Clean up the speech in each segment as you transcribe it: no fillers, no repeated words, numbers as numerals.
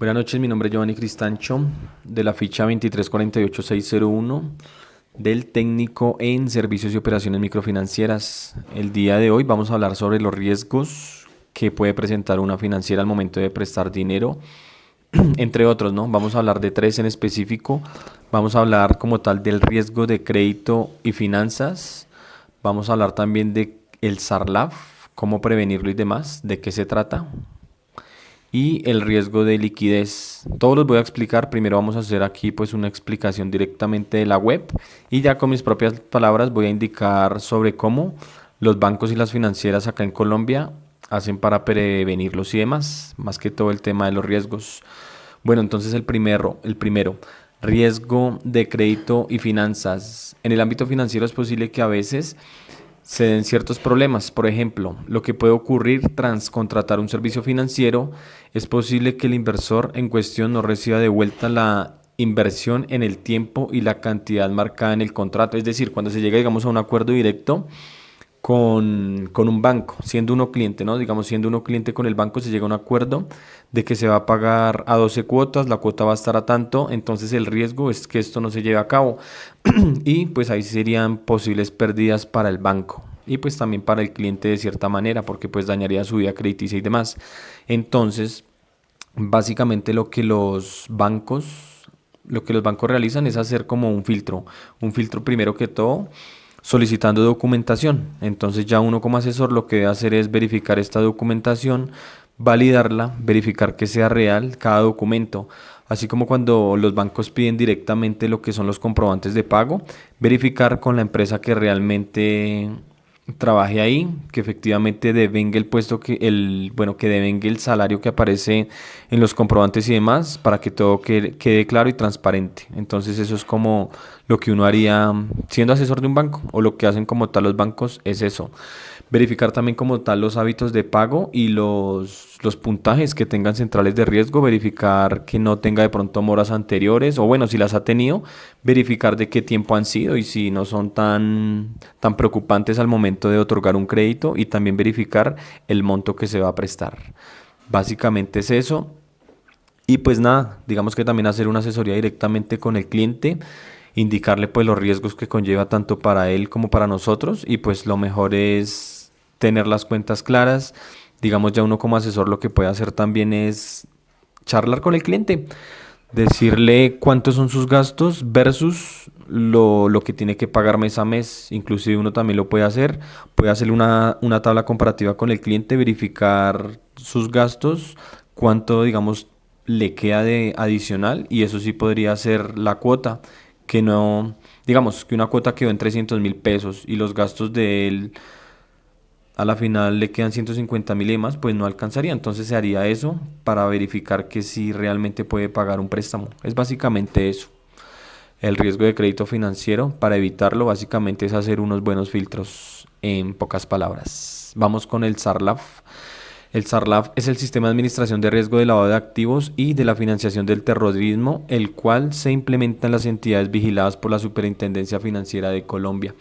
Buenas noches, mi nombre es Giovanni Cristancho, de la ficha 2348601 del técnico en servicios y operaciones microfinancieras. El día de hoy vamos a hablar sobre los riesgos que puede presentar una financiera al momento de prestar dinero, entre otros, ¿no? Vamos a hablar de tres en específico. Vamos a hablar como tal del riesgo de crédito y finanzas. Vamos a hablar también de el SARLAF, cómo prevenirlo y demás, de qué se trata y el riesgo de liquidez. Todos los voy a explicar. Primero vamos a hacer aquí pues una explicación directamente de la web y ya con mis propias palabras voy a indicar sobre cómo los bancos y las financieras acá en Colombia hacen para prevenirlos y demás, más que todo el tema de los riesgos. Bueno, entonces el primero, riesgo de crédito y finanzas. En el ámbito financiero es posible que a veces se den ciertos problemas. Por ejemplo, lo que puede ocurrir tras contratar un servicio financiero es posible que el inversor en cuestión no reciba de vuelta la inversión en el tiempo y la cantidad marcada en el contrato. Es decir, cuando se llega, digamos, a un acuerdo directo con un banco, siendo uno cliente, ¿no? Digamos, siendo uno cliente con el banco, se llega a un acuerdo de que se va a pagar a 12 cuotas, la cuota va a estar a tanto, entonces el riesgo es que esto no se lleve a cabo y pues ahí serían posibles pérdidas para el banco y pues también para el cliente de cierta manera, porque pues dañaría su vida crediticia y demás. Entonces, básicamente lo que los bancos realizan es hacer como un filtro primero que todo solicitando documentación. Entonces ya uno como asesor lo que debe hacer es verificar esta documentación, validarla, verificar que sea real cada documento. Así como cuando los bancos piden directamente lo que son los comprobantes de pago, verificar con la empresa que realmente trabaje ahí, que efectivamente devengue el puesto que devengue el salario que aparece en los comprobantes y demás, para que todo quede claro y transparente. Entonces eso es como lo que uno haría siendo asesor de un banco, o lo que hacen como tal los bancos es eso. Verificar también como tal los hábitos de pago y los puntajes que tengan centrales de riesgo, verificar que no tenga de pronto moras anteriores, o bueno, si las ha tenido, verificar de qué tiempo han sido y si no son tan preocupantes al momento de otorgar un crédito, y también verificar el monto que se va a prestar. Básicamente es eso. Y pues nada, digamos que también hacer una asesoría directamente con el cliente, indicarle pues los riesgos que conlleva tanto para él como para nosotros, y pues lo mejor es tener las cuentas claras. Digamos, ya uno como asesor lo que puede hacer también es charlar con el cliente, decirle cuántos son sus gastos versus lo que tiene que pagar mes a mes. Inclusive uno también lo puede hacer una tabla comparativa con el cliente, verificar sus gastos, cuánto, digamos, le queda de adicional, y eso sí podría ser la cuota, que no, digamos, que una cuota quedó en 300.000 pesos y los gastos de él a la final le quedan 150.000 y más, pues no alcanzaría. Entonces se haría eso para verificar que si realmente puede pagar un préstamo. Es básicamente eso. El riesgo de crédito financiero, para evitarlo, básicamente es hacer unos buenos filtros, en pocas palabras. Vamos con el SARLAF. El SARLAF es el Sistema de Administración de Riesgo de Lavado de Activos y de la Financiación del Terrorismo, el cual se implementa en las entidades vigiladas por la Superintendencia Financiera de Colombia.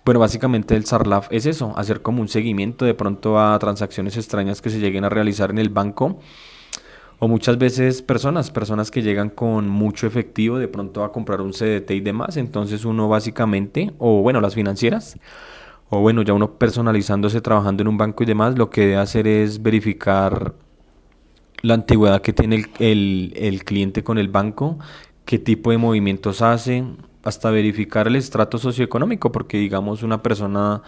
Bueno, básicamente el SARLAF es eso, hacer como un seguimiento de pronto a transacciones extrañas que se lleguen a realizar en el banco, o muchas veces personas que llegan con mucho efectivo de pronto a comprar un CDT y demás. Entonces uno básicamente, o bueno, las financieras, o bueno, ya uno personalizándose, trabajando en un banco y demás, lo que debe hacer es verificar la antigüedad que tiene el cliente con el banco, qué tipo de movimientos hace, hasta verificar el estrato socioeconómico, porque digamos una persona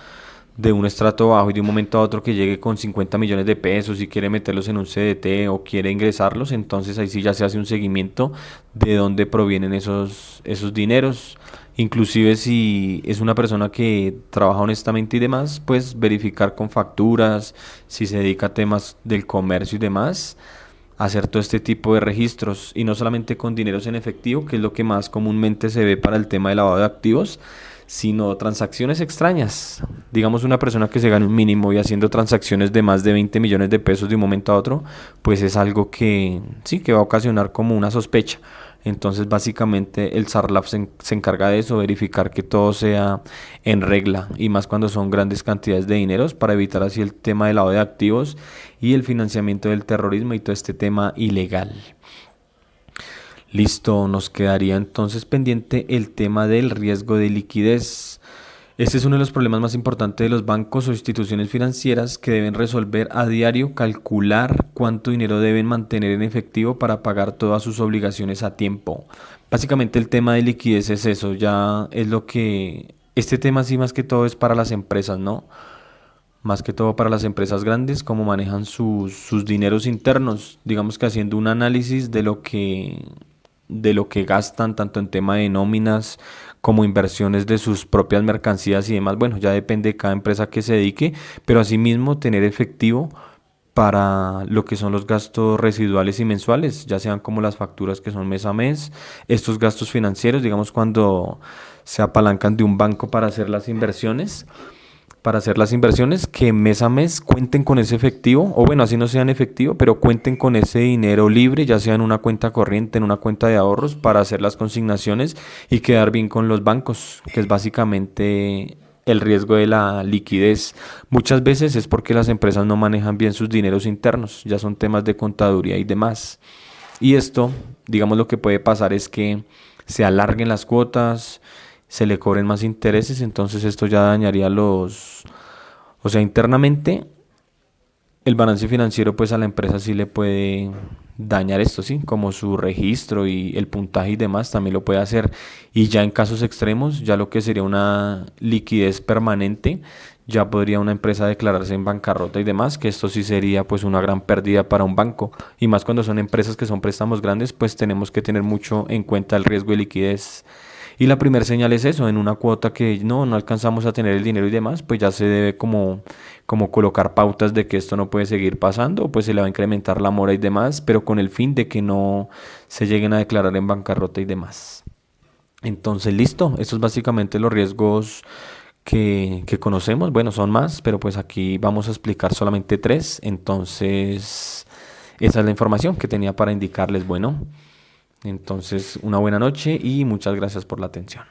de un estrato bajo y de un momento a otro que llegue con 50 millones de pesos y quiere meterlos en un CDT o quiere ingresarlos, entonces ahí sí ya se hace un seguimiento de dónde provienen esos dineros. Inclusive si es una persona que trabaja honestamente y demás, pues verificar con facturas, si se dedica a temas del comercio y demás, hacer todo este tipo de registros, y no solamente con dineros en efectivo, que es lo que más comúnmente se ve para el tema de lavado de activos, sino transacciones extrañas. Digamos, una persona que se gane un mínimo y haciendo transacciones de más de 20 millones de pesos de un momento a otro, pues es algo que sí, que va a ocasionar como una sospecha. Entonces, básicamente, el SARLAF se encarga de eso, verificar que todo sea en regla, y más cuando son grandes cantidades de dineros, para evitar así el tema del lavado de activos y el financiamiento del terrorismo y todo este tema ilegal. Listo, nos quedaría entonces pendiente el tema del riesgo de liquidez. Este es uno de los problemas más importantes de los bancos o instituciones financieras que deben resolver a diario, calcular cuánto dinero deben mantener en efectivo para pagar todas sus obligaciones a tiempo. Básicamente el tema de liquidez es eso, ya es lo que... Este tema sí más que todo es para las empresas, ¿no? Más que todo para las empresas grandes, cómo manejan sus dineros internos, digamos que haciendo un análisis de lo que gastan, tanto en tema de nóminas como inversiones de sus propias mercancías y demás. Bueno, ya depende de cada empresa que se dedique, pero asimismo tener efectivo para lo que son los gastos residuales y mensuales, ya sean como las facturas que son mes a mes, estos gastos financieros, digamos cuando se apalancan de un banco para hacer las inversiones que mes a mes cuenten con ese efectivo, o bueno, así no sean efectivo, pero cuenten con ese dinero libre, ya sea en una cuenta corriente, en una cuenta de ahorros, para hacer las consignaciones y quedar bien con los bancos, que es básicamente el riesgo de la liquidez. Muchas veces es porque las empresas no manejan bien sus dineros internos, ya son temas de contaduría y demás. Y esto, digamos, lo que puede pasar es que se alarguen las cuotas, se le cobren más intereses, entonces esto ya dañaría o sea, internamente el balance financiero pues a la empresa sí le puede dañar esto, sí, como su registro y el puntaje y demás también lo puede hacer. Y ya en casos extremos, ya lo que sería una liquidez permanente, ya podría una empresa declararse en bancarrota y demás, que esto sí sería pues una gran pérdida para un banco. Y más cuando son empresas que son préstamos grandes, pues tenemos que tener mucho en cuenta el riesgo de liquidez. Y la primera señal es eso, en una cuota que no alcanzamos a tener el dinero y demás, pues ya se debe como colocar pautas de que esto no puede seguir pasando, pues se le va a incrementar la mora y demás, pero con el fin de que no se lleguen a declarar en bancarrota y demás. Entonces, listo, estos es básicamente los riesgos que conocemos. Bueno, son más, pero pues aquí vamos a explicar solamente tres. Entonces, esa es la información que tenía para indicarles. Bueno, entonces una buena noche y muchas gracias por la atención.